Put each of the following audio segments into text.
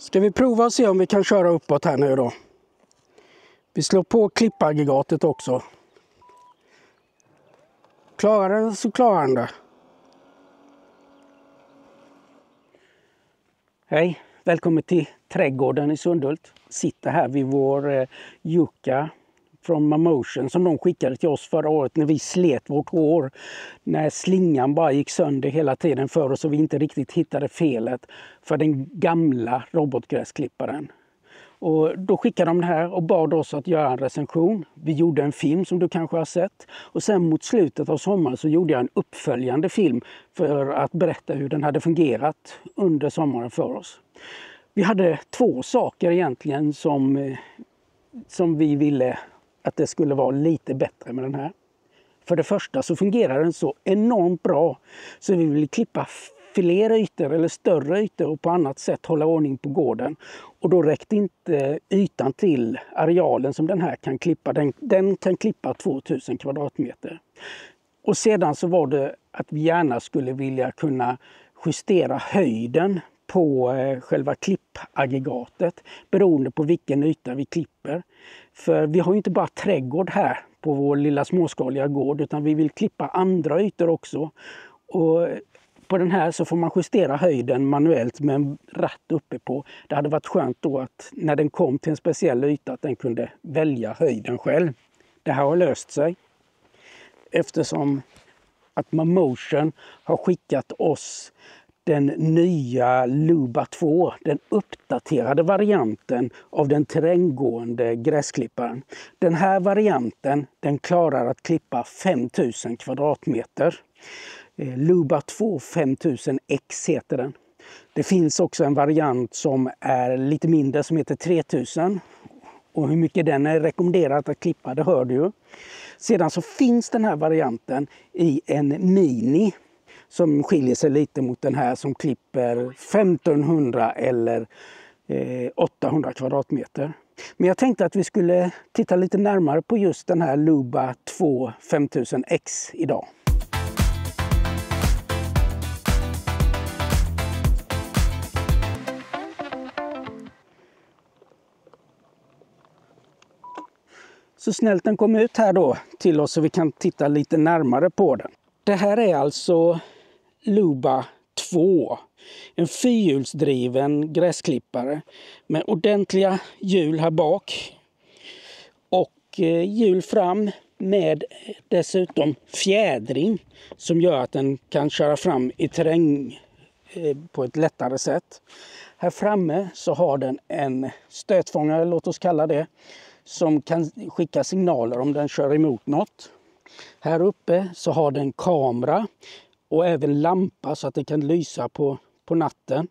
Ska vi prova och se om vi kan köra uppåt här nu då. Vi slår på klippaggregatet också. Klarar den så klarar den det. Hej, välkommen till trädgården i Sundhult. Sitter här vid vår Yucca från Mamotion som de skickade till oss förra året när vi slet vårt hår. När slingan bara gick sönder hela tiden för oss och vi inte riktigt hittade felet för den gamla robotgräsklipparen. Och då skickade de det här och bad oss att göra en recension. Vi gjorde en film som du kanske har sett. Och sen mot slutet av sommaren så gjorde jag en uppföljande film för att berätta hur den hade fungerat under sommaren för oss. Vi hade två saker egentligen som vi ville att det skulle vara lite bättre med den här. För det första så fungerar den så enormt bra så vi ville klippa fler ytor eller större ytor och på annat sätt hålla ordning på gården. Och då räckte inte ytan till arealen som den här kan klippa. Den kan klippa 2000 kvadratmeter. Och sedan så var det att vi gärna skulle vilja kunna justera höjden på själva klippaggregatet beroende på vilken yta vi klipper. För vi har ju inte bara trädgård här på vår lilla småskaliga gård utan vi vill klippa andra ytor också. Och på den här så får man justera höjden manuellt med en ratt uppe på. Det hade varit skönt då att när den kom till en speciell yta att den kunde välja höjden själv. Det här har löst sig eftersom att Mamotion har skickat oss den nya Luba 2, den uppdaterade varianten av den terränggående gräsklipparen. Den här varianten den klarar att klippa 5000 kvadratmeter. Luba 2 5000X heter den. Det finns också en variant som är lite mindre som heter 3000. Och hur mycket den är rekommenderat att klippa, det hör du ju. Sedan så finns den här varianten i en mini som skiljer sig lite mot den här som klipper 1500 eller 800 kvadratmeter. Men jag tänkte att vi skulle titta lite närmare på just den här Luba 2 5000X idag. Så snällt den kom ut här då till oss så vi kan titta lite närmare på den. Det här är alltså Luba 2. En fyrhjulsdriven gräsklippare med ordentliga hjul här bak. Och hjul fram med dessutom fjädring som gör att den kan köra fram i terräng på ett lättare sätt. Här framme så har den en stötfångare, låt oss kalla det, som kan skicka signaler om den kör emot något. Här uppe så har den kamera och även lampa så att den kan lysa på natten.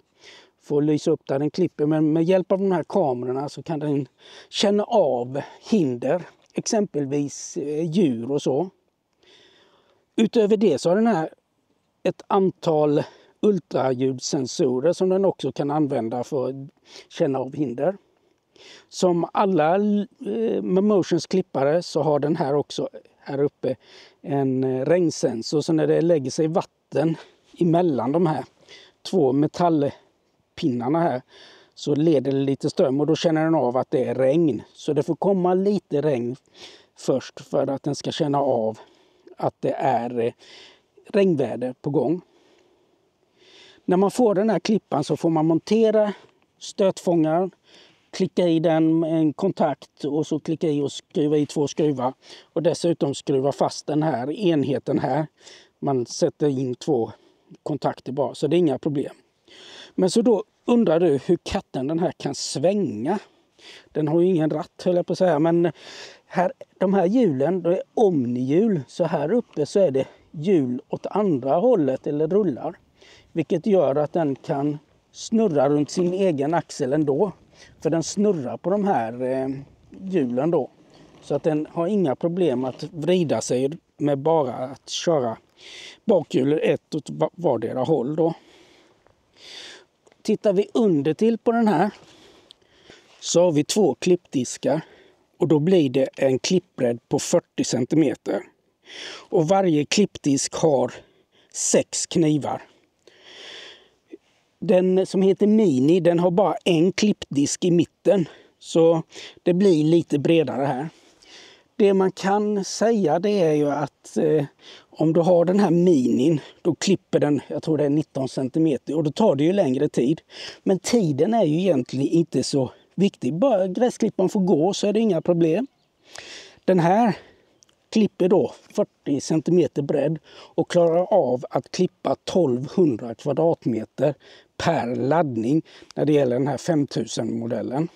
Får lysa upp där den klipper, men med hjälp av de här kamerorna så kan den känna av hinder, exempelvis djur och så. Utöver det så har den här ett antal ultraljudssensorer som den också kan använda för att känna av hinder. Som alla Mamotions klippare så har den här också här uppe en regnsensor. Så när det lägger sig vatten emellan de här två metallpinnarna här så leder det lite ström och då känner den av att det är regn. Så det får komma lite regn först för att den ska känna av att det är regnväder på gång. När man får den här klippan så får man montera stötfångaren. Klicka i den med en kontakt och så klicka i och skruva i 2 skruvar. Och dessutom skruva fast den här enheten här. Man sätter in 2 kontakter bara så det är inga problem. Men så då undrar du hur katten den här kan svänga. Den har ju ingen ratt höll jag på att säga. Men här, de här hjulen det är omnihjul. Så här uppe så är det hjul åt andra hållet eller rullar. Vilket gör att den kan snurra runt sin egen axel ändå. För den snurrar på de här hjulen då. Så att den har inga problem att vrida sig med bara att köra bakhjulet ett åt vardera håll då. Tittar vi under till på den här så har vi 2 klippdiskar. Och då blir det en klippbredd på 40 cm. Och varje klippdisk har 6 knivar. Den som heter Mini, den har bara en klippdisk i mitten. Så det blir lite bredare här. Det man kan säga det är ju att om du har den här Minin, då klipper den, jag tror det är 19 cm, och då tar det ju längre tid. Men tiden är ju egentligen inte så viktig. Bara gräsklipparen får gå så är det inga problem. Den här klipper då 40 cm bredd och klarar av att klippa 1200 kvadratmeter per laddning när det gäller den här 5000-modellen.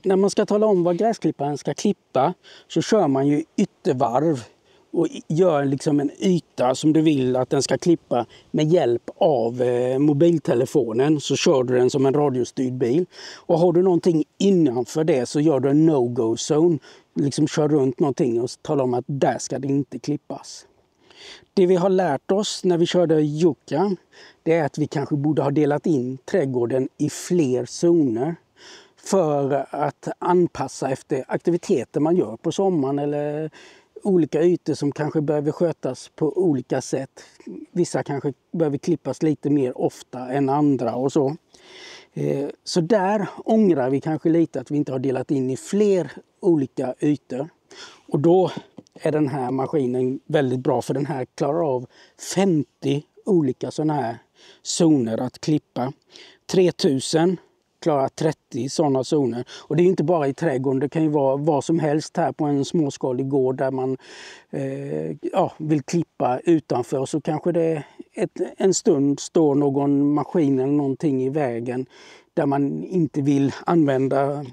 När man ska tala om vad gräsklipparen ska klippa så kör man ju yttervarv och gör liksom en yta som du vill att den ska klippa med hjälp av mobiltelefonen, så kör du den som en radiostyrd bil. Och har du någonting innanför det så gör du en no-go zone, liksom kör runt någonting och talar om att där ska det inte klippas. Det vi har lärt oss när vi körde Jukan, det är att vi kanske borde ha delat in trädgården i fler zoner för att anpassa efter aktiviteter man gör på sommaren eller olika ytor som kanske behöver skötas på olika sätt. Vissa kanske behöver klippas lite mer ofta än andra och så. Så där ångrar vi kanske lite att vi inte har delat in i fler olika ytor. Och då är den här maskinen väldigt bra, för den här klarar av 50 olika sådana här zoner att klippa. 3000 klarar 30 sådana zoner. Och det är inte bara i trädgården, det kan ju vara vad som helst här på en småskalig gård där man vill klippa utanför. Så kanske det en stund står någon maskin eller någonting i vägen där man inte vill använda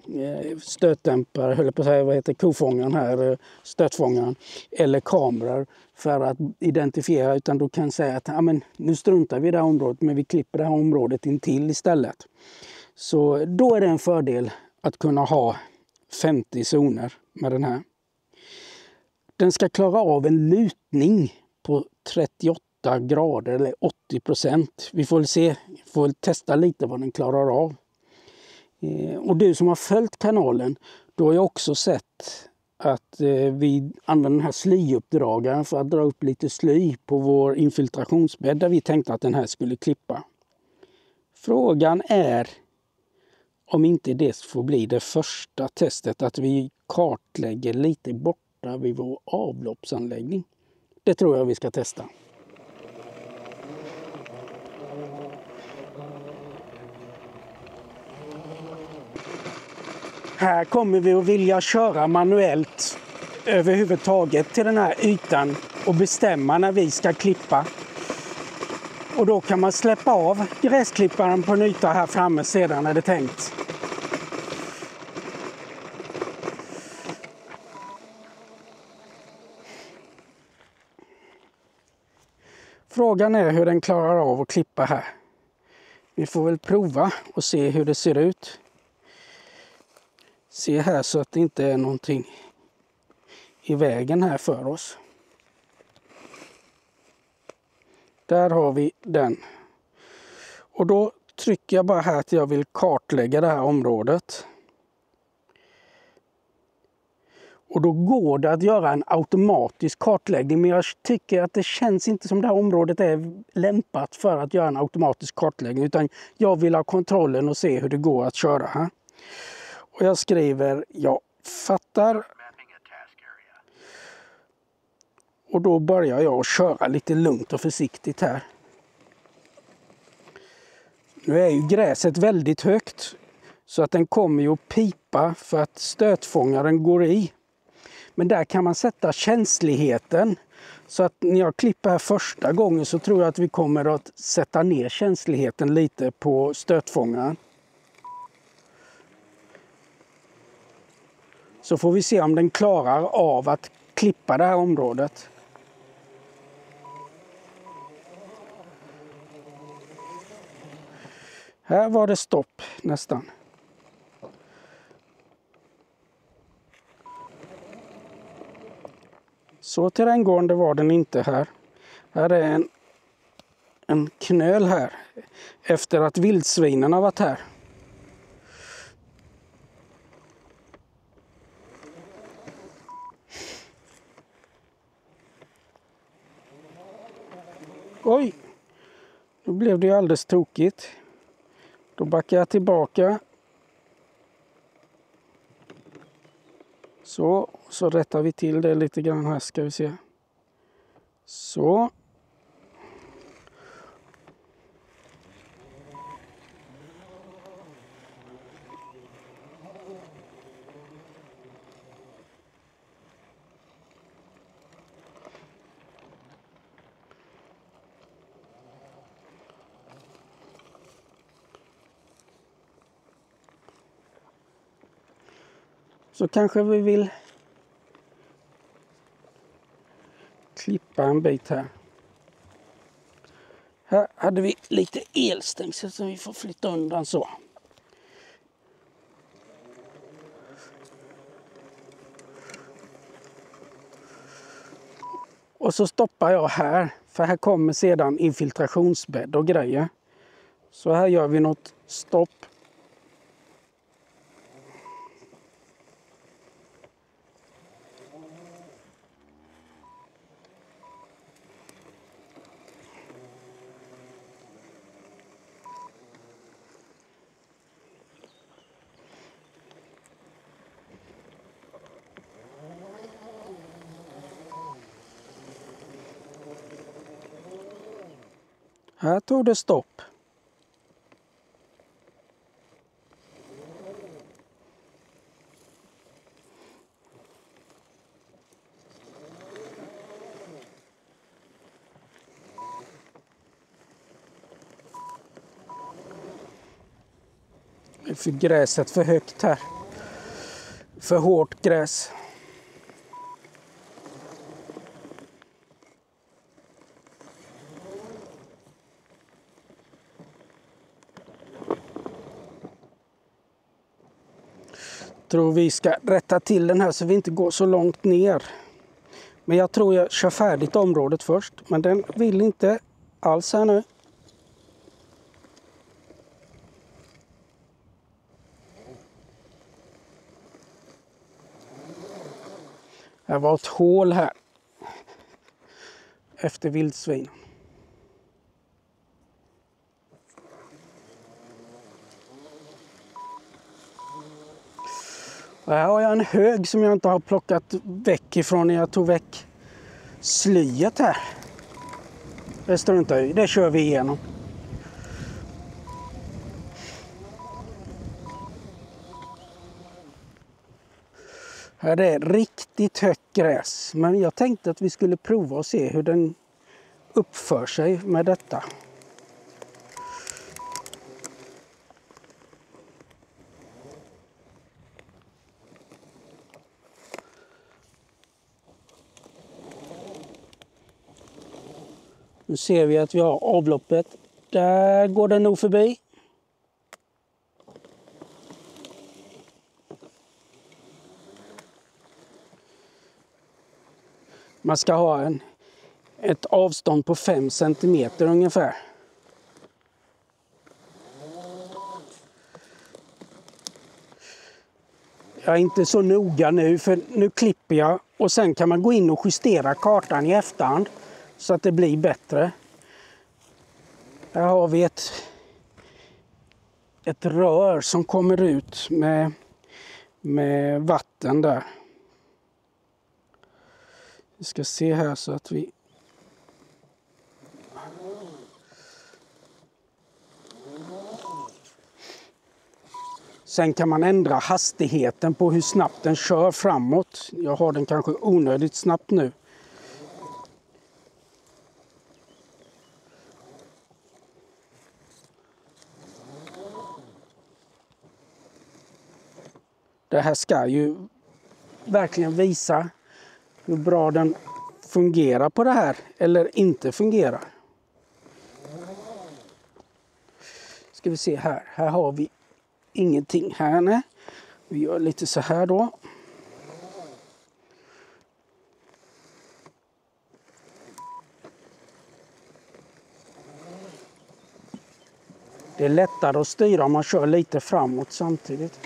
stötdämpare, höll på att säga, vad heter kofångaren här, stötfångaren, eller kameror för att identifiera, utan då kan säga att nu struntar vi i det här området, men vi klipper det här området intill istället. Så då är det en fördel att kunna ha 50 zoner med den här. Den ska klara av en lutning på 38 grader eller 80%. Vi får se, får testa lite vad den klarar av. Och du som har följt kanalen, då har jag också sett att vi använder den här slyuppdragaren för att dra upp lite sly på vår infiltrationsbädd där vi tänkte att den här skulle klippa. Frågan är om inte det får bli det första testet, att vi kartlägger lite borta vid vår avloppsanläggning. Det tror jag vi ska testa. Här kommer vi att vilja köra manuellt överhuvudtaget till den här ytan och bestämma när vi ska klippa. Och då kan man släppa av gräsklipparen på en yta här framme sedan är det tänkt. Frågan är hur den klarar av att klippa här. Vi får väl prova och se hur det ser ut. Se här så att det inte är någonting i vägen här för oss. Där har vi den. Och då trycker jag bara här att jag vill kartlägga det här området. Och då går det att göra en automatisk kartläggning, men jag tycker att det känns inte som det här området är lämpat för att göra en automatisk kartläggning, utan jag vill ha kontrollen och se hur det går att köra här. Och jag skriver, jag fattar. Och då börjar jag köra lite lugnt och försiktigt här. Nu är ju gräset väldigt högt så att den kommer ju att pipa för att stötfångaren går i. Men där kan man sätta känsligheten. Så att när jag klipper här första gången så tror jag att vi kommer att sätta ner känsligheten lite på stötfångaren. Så får vi se om den klarar av att klippa det här området. Här var det stopp nästan. Så terränggående var den inte här. Här är en knöl här efter att vildsvinen har varit här. Oj! Då blev det ju alldeles tokigt. Då backar jag tillbaka. Så rättar vi till det lite grann här, ska vi se. Så. Så kanske vi vill klippa en bit här. Här hade vi lite elstängsel som vi får flytta undan så. Och så stoppar jag här, för här kommer sedan infiltrationsbädd och grejer. Så här gör vi något stopp. Här tog det stopp. Det är för gräset för högt här. För hårt gräs. Tror vi ska rätta till den här så vi inte går så långt ner. Men jag tror jag kör färdigt området först. Men den vill inte alls här nu. Det var ett hål här. Efter vildsvin. Och här har jag en hög som jag inte har plockat väck ifrån när jag tog väck slyet här. Det struntar i, det kör vi igenom. Här är riktigt högt gräs, men jag tänkte att vi skulle prova och se hur den uppför sig med detta. Nu ser vi att vi har avloppet. Där går den nog förbi. Man ska ha ett avstånd på 5 centimeter ungefär. Jag är inte så noga nu, för nu klipper jag och sen kan man gå in och justera kartan i efterhand så att det blir bättre. Här har vi ett rör som kommer ut med vatten där. Vi ska se här så att vi... Sen kan man ändra hastigheten på hur snabbt den kör framåt. Jag har den kanske onödigt snabbt nu. Det här ska ju verkligen visa hur bra den fungerar på det här eller inte fungerar. Ska vi se här. Här har vi ingenting här. Nej. Vi gör lite så här då. Det är lättare att styra om man kör lite framåt samtidigt.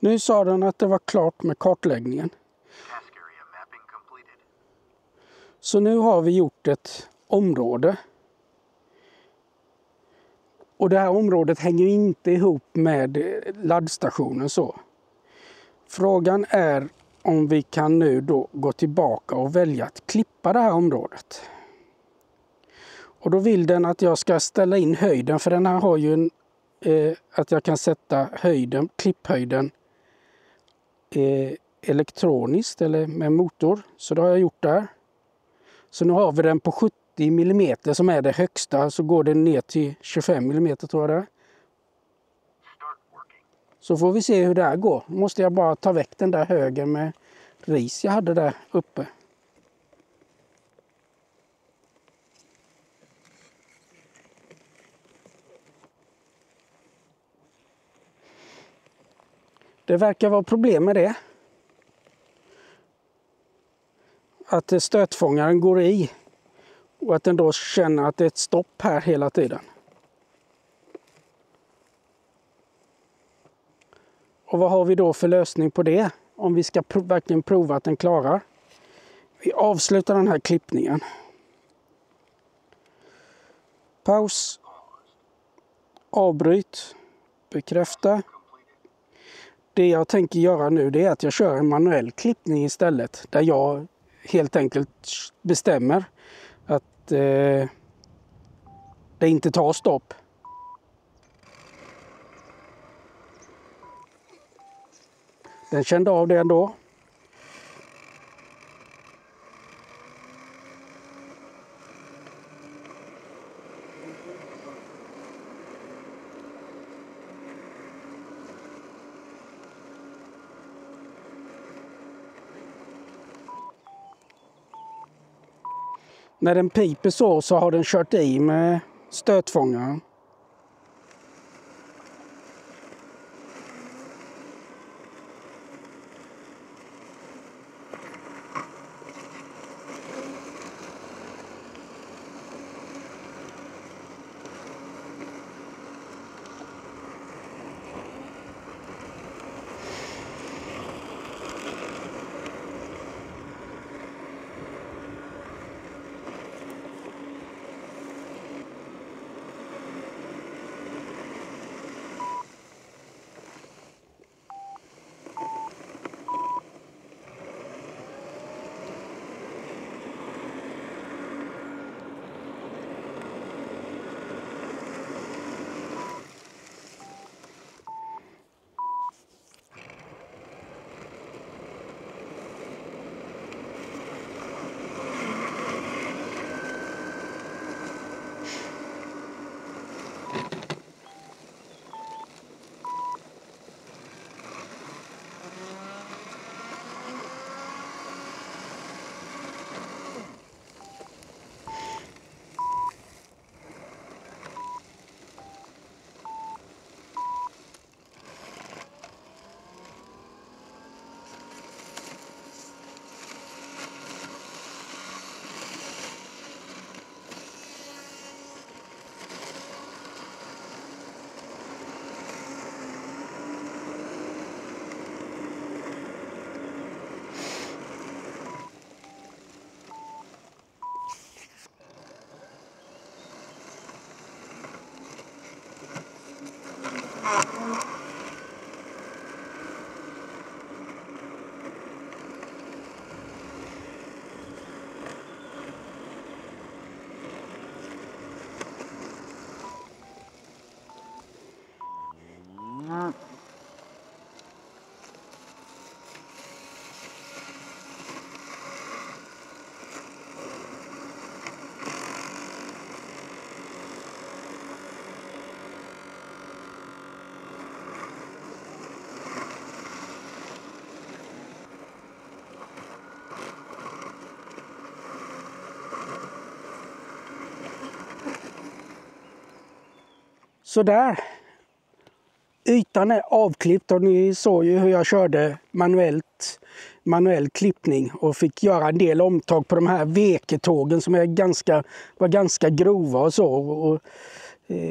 Nu sa den att det var klart med kartläggningen. Så nu har vi gjort ett område. Och det här området hänger inte ihop med laddstationen så. Frågan är om vi kan nu då gå tillbaka och välja att klippa det här området. Och då vill den att jag ska ställa in höjden, för den här har ju en, att jag kan sätta höjden, klipphöjden elektroniskt eller med motor. Så det har jag gjort där. Så nu har vi den på 70 mm som är det högsta, så går den ner till 25 mm tror jag det är. Så får vi se hur det här går. Nu måste jag bara ta väck den där högen med ris jag hade där uppe. Det verkar vara problem med det. Att stötfångaren går i och att den då känner att det är ett stopp här hela tiden. Och vad har vi då för lösning på det? Om vi ska verkligen prova att den klarar. Vi avslutar den här klippningen. Paus. Avbryt. Bekräfta. Det jag tänker göra nu det är att jag kör en manuell klippning istället. Där jag helt enkelt bestämmer att det inte tar stopp. Den kände av det ändå. När den piper så har den kört i med stötfångaren. Sådär. Ytan är avklippt och ni såg ju hur jag körde manuell klippning och fick göra en del omtag på de här veketågen som var ganska grova och så. Och,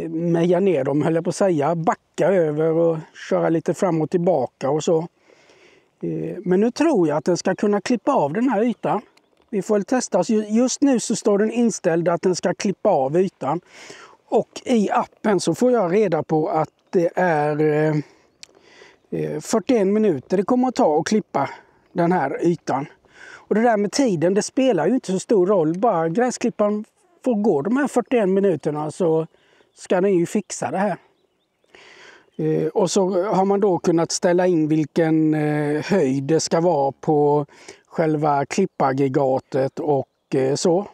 meja ner dem, höll jag på att säga, backa över och köra lite fram och tillbaka och så. Men nu tror jag att den ska kunna klippa av den här ytan. Vi får väl testa. Just nu så står den inställd att den ska klippa av ytan. Och i appen så får jag reda på att det är 41 minuter det kommer att ta att klippa den här ytan. Och det där med tiden, det spelar ju inte så stor roll. Bara gräsklipparen får gå de här 41 minuterna så ska den ju fixa det här. Och så har man då kunnat ställa in vilken höjd det ska vara på själva klippaggregatet och så.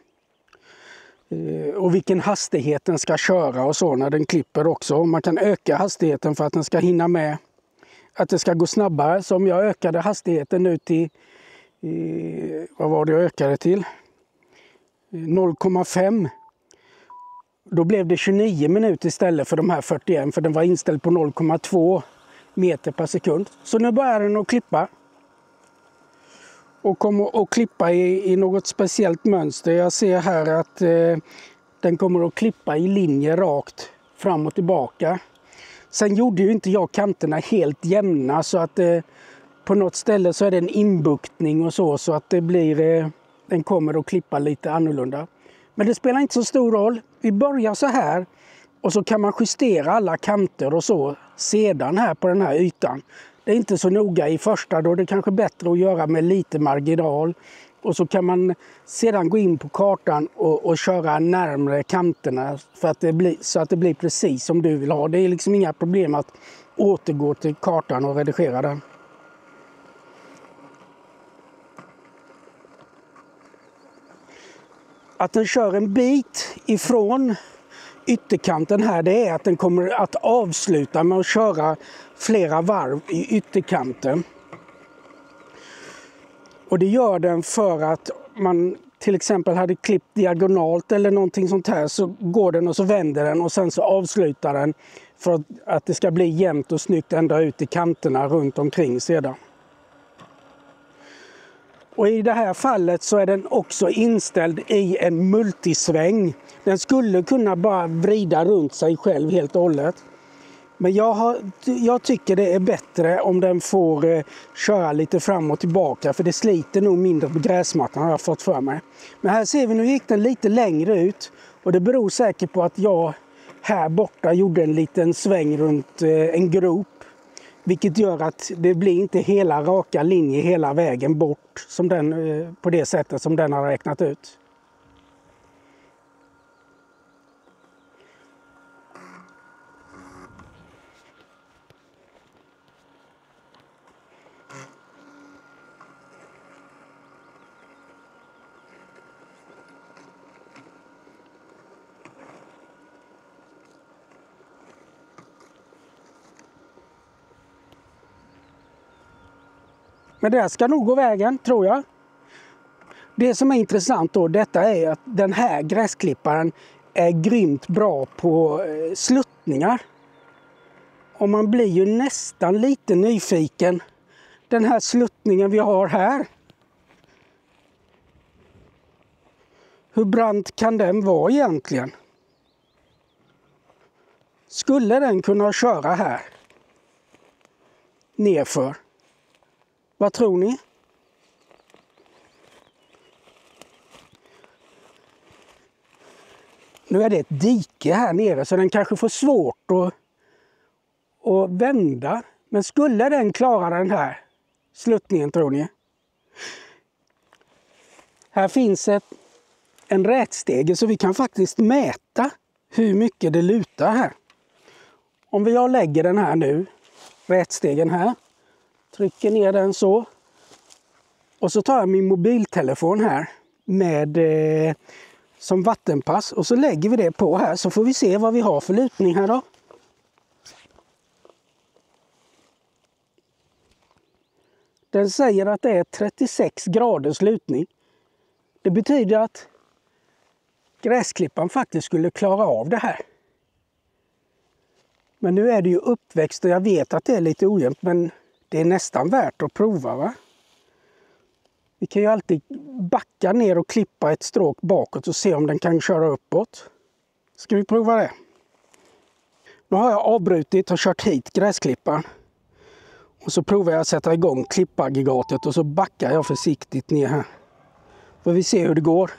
Och vilken hastighet den ska köra och så när den klipper också. Man kan öka hastigheten för att den ska hinna med. Att det ska gå snabbare. Så om jag ökade hastigheten nu till, vad var det jag ökade till? 0,5. Då blev det 29 minuter istället för de här 41, för den var inställd på 0,2 meter per sekund. Så nu börjar den att klippa. Och kommer att klippa i något speciellt mönster. Jag ser här att den kommer att klippa i linje rakt fram och tillbaka. Sen gjorde ju inte jag kanterna helt jämna så att på något ställe så är det en inbuktning och så att det blir, den kommer att klippa lite annorlunda. Men det spelar inte så stor roll. Vi börjar så här och så kan man justera alla kanter och så sedan här på den här ytan. Det är inte så noga i första, då är det kanske bättre att göra med lite marginal. Och så kan man sedan gå in på kartan och köra närmare kanterna för att så att det blir precis som du vill ha. Det är liksom inga problem att återgå till kartan och redigera den. Att den kör en bit ifrån ytterkanten här, det är att den kommer att avsluta med att köra flera varv i ytterkanten. Och det gör den för att man till exempel hade klippt diagonalt eller någonting sånt här, så går den och så vänder den och sen så avslutar den för att det ska bli jämnt och snyggt ända ut i kanterna runt omkring sedan. Och i det här fallet så är den också inställd i en multisväng. Den skulle kunna bara vrida runt sig själv helt och hållet. Men jag tycker det är bättre om den får köra lite fram och tillbaka, för det sliter nog mindre på gräsmattan, har jag fått för mig. Men här ser vi, nu gick den lite längre ut och det beror säkert på att jag här borta gjorde en liten sväng runt en grop. Vilket gör att det blir inte hela raka linjer hela vägen bort som den, på det sättet som den har räknat ut. Men det ska nog gå vägen, tror jag. Det som är intressant då, detta är att den här gräsklipparen är grymt bra på sluttningar. Och man blir ju nästan lite nyfiken. Den här sluttningen vi har här. Hur brant kan den vara egentligen? Skulle den kunna köra här? Nerför? Vad tror ni? Nu är det ett dike här nere så den kanske får svårt att vända. Men skulle den klara den här sluttningen, tror ni? Här finns en rätstege så vi kan faktiskt mäta hur mycket det lutar här. Om jag lägger den här nu, rätstegen här. Trycker ner den så. Och så tar jag min mobiltelefon här med som vattenpass. Och så lägger vi det på här så får vi se vad vi har för lutning här då. Den säger att det är 36 graders lutning. Det betyder att gräsklipparen faktiskt skulle klara av det här. Men nu är det ju uppväxt och jag vet att det är lite ojämnt, men det är nästan värt att prova, va? Vi kan ju alltid backa ner och klippa ett stråk bakåt och se om den kan köra uppåt. Ska vi prova det? Nu har jag avbrutit och kört hit gräsklipparen. Och så provar jag att sätta igång klippaggregatet och så backar jag försiktigt ner här. Får vi se hur det går.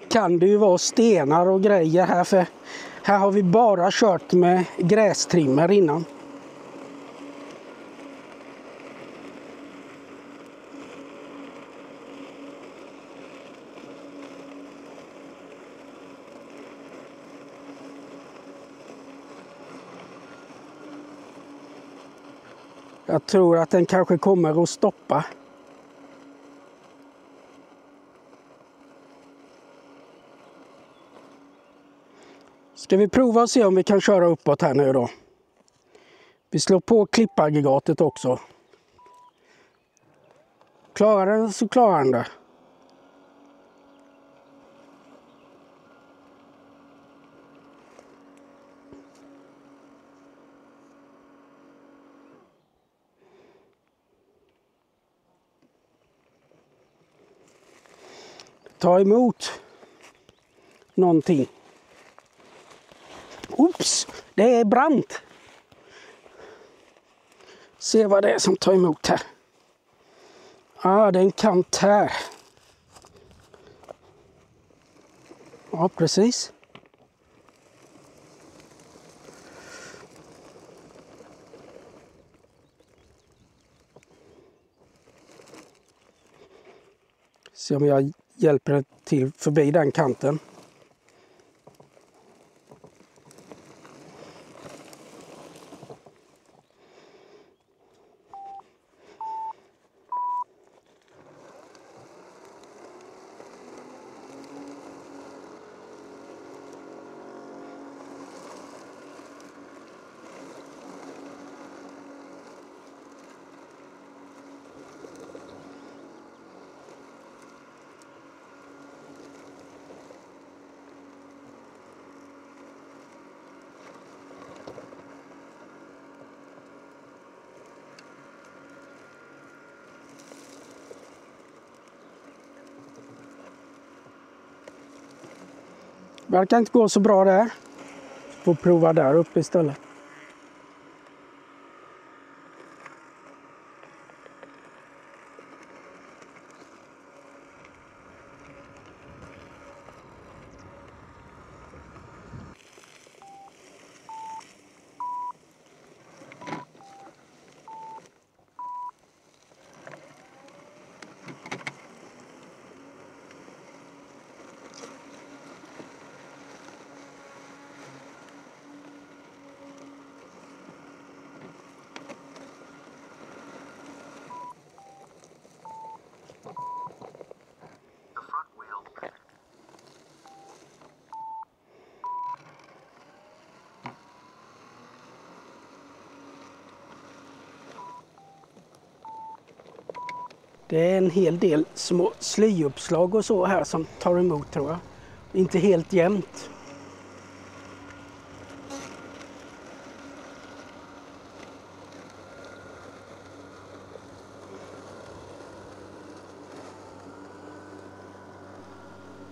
Kan det ju vara stenar och grejer här, för här har vi bara kört med grästrimmer innan. Jag tror att den kanske kommer att stoppa. Ska vi prova och se om vi kan köra uppåt här nu då. Vi slår på klippaggregatet också. Klarar den så klarar den det. Ta emot någonting. Oops, det är brant. Se vad det är som tar emot här. Det är en kant här. Ja, precis. Se om jag hjälper det till förbi den kanten. Verkar inte gå så bra där. Får prova där uppe istället. Det är en hel del små slyuppslag och så här som tar emot, tror jag. Inte helt jämnt.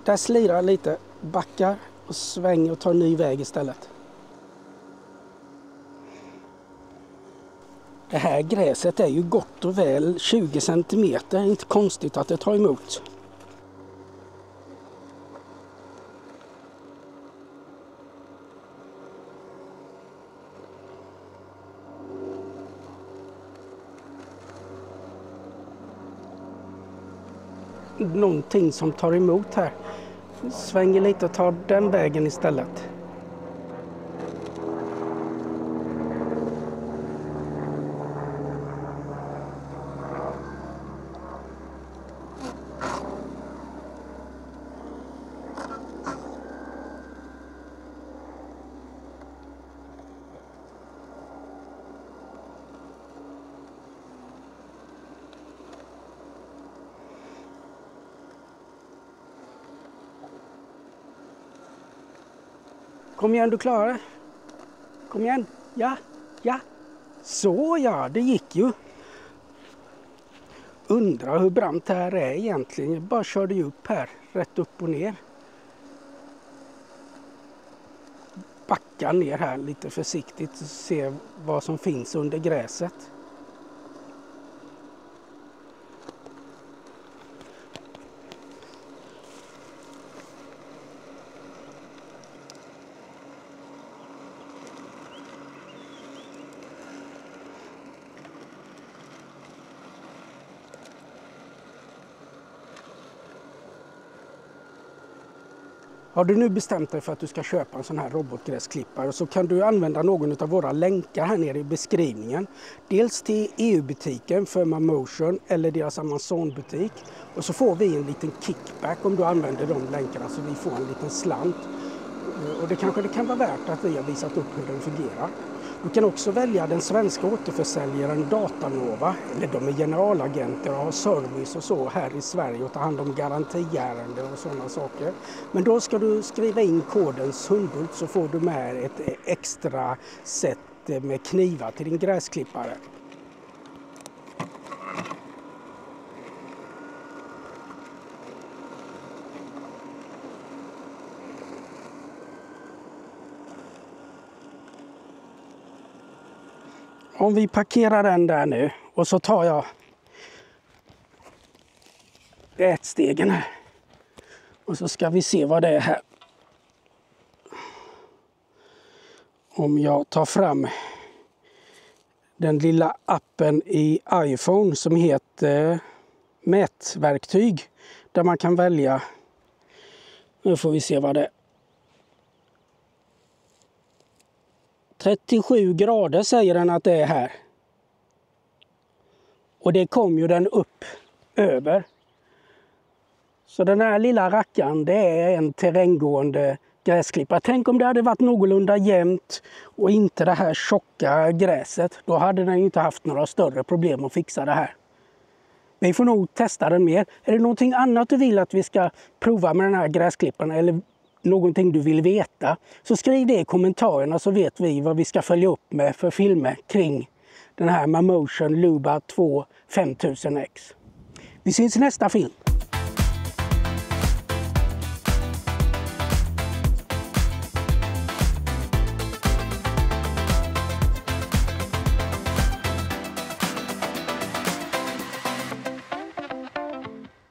Där slirar lite, backar och svänger och tar en ny väg istället. Det här gräset är ju gott och väl 20 centimeter, inte konstigt att det tar emot. Någonting som tar emot här. Svänger lite och tar den vägen istället. Kom igen, du klarar det. Kom igen. Ja, ja. Så ja, det gick ju. Undrar hur brant det här är egentligen. Jag bara körde ju upp här, rätt upp och ner. Backa ner här lite försiktigt och se vad som finns under gräset. Har du nu bestämt dig för att du ska köpa en sån här robotgräsklippare så kan du använda någon av våra länkar här nere i beskrivningen. Dels till EU-butiken för Mamotion eller deras Amazon-butik. Och så får vi en liten kickback om du använder de länkarna så vi får en liten slant. Och det kan vara värt att vi har visat upp hur den fungerar. Du kan också välja den svenska återförsäljaren Datanova, eller de är generalagenter och har service och så här i Sverige och tar hand om garantiärenden och sådana saker. Men då ska du skriva in koden Sundhult så får du med ett extra set med knivar till din gräsklippare. Om vi parkerar den där nu och så tar jag ätstegen här. Och så ska vi se vad det är här. Om jag tar fram den lilla appen i iPhone som heter mätverktyg. Där man kan välja, nu får vi se vad det är. 37 grader säger den att det är här. Och det kom ju den upp över. Så den här lilla rackaren, det är en terränggående gräsklippare. Tänk om det hade varit någorlunda jämnt och inte det här tjocka gräset. Då hade den inte haft några större problem att fixa det här. Vi får nog testa den mer. Är det någonting annat du vill att vi ska prova med den här gräsklipparen eller någonting du vill veta, så skriv det i kommentarerna så vet vi vad vi ska följa upp med för filmer kring den här Mamotion Luba 2 5000X. Vi syns i nästa film.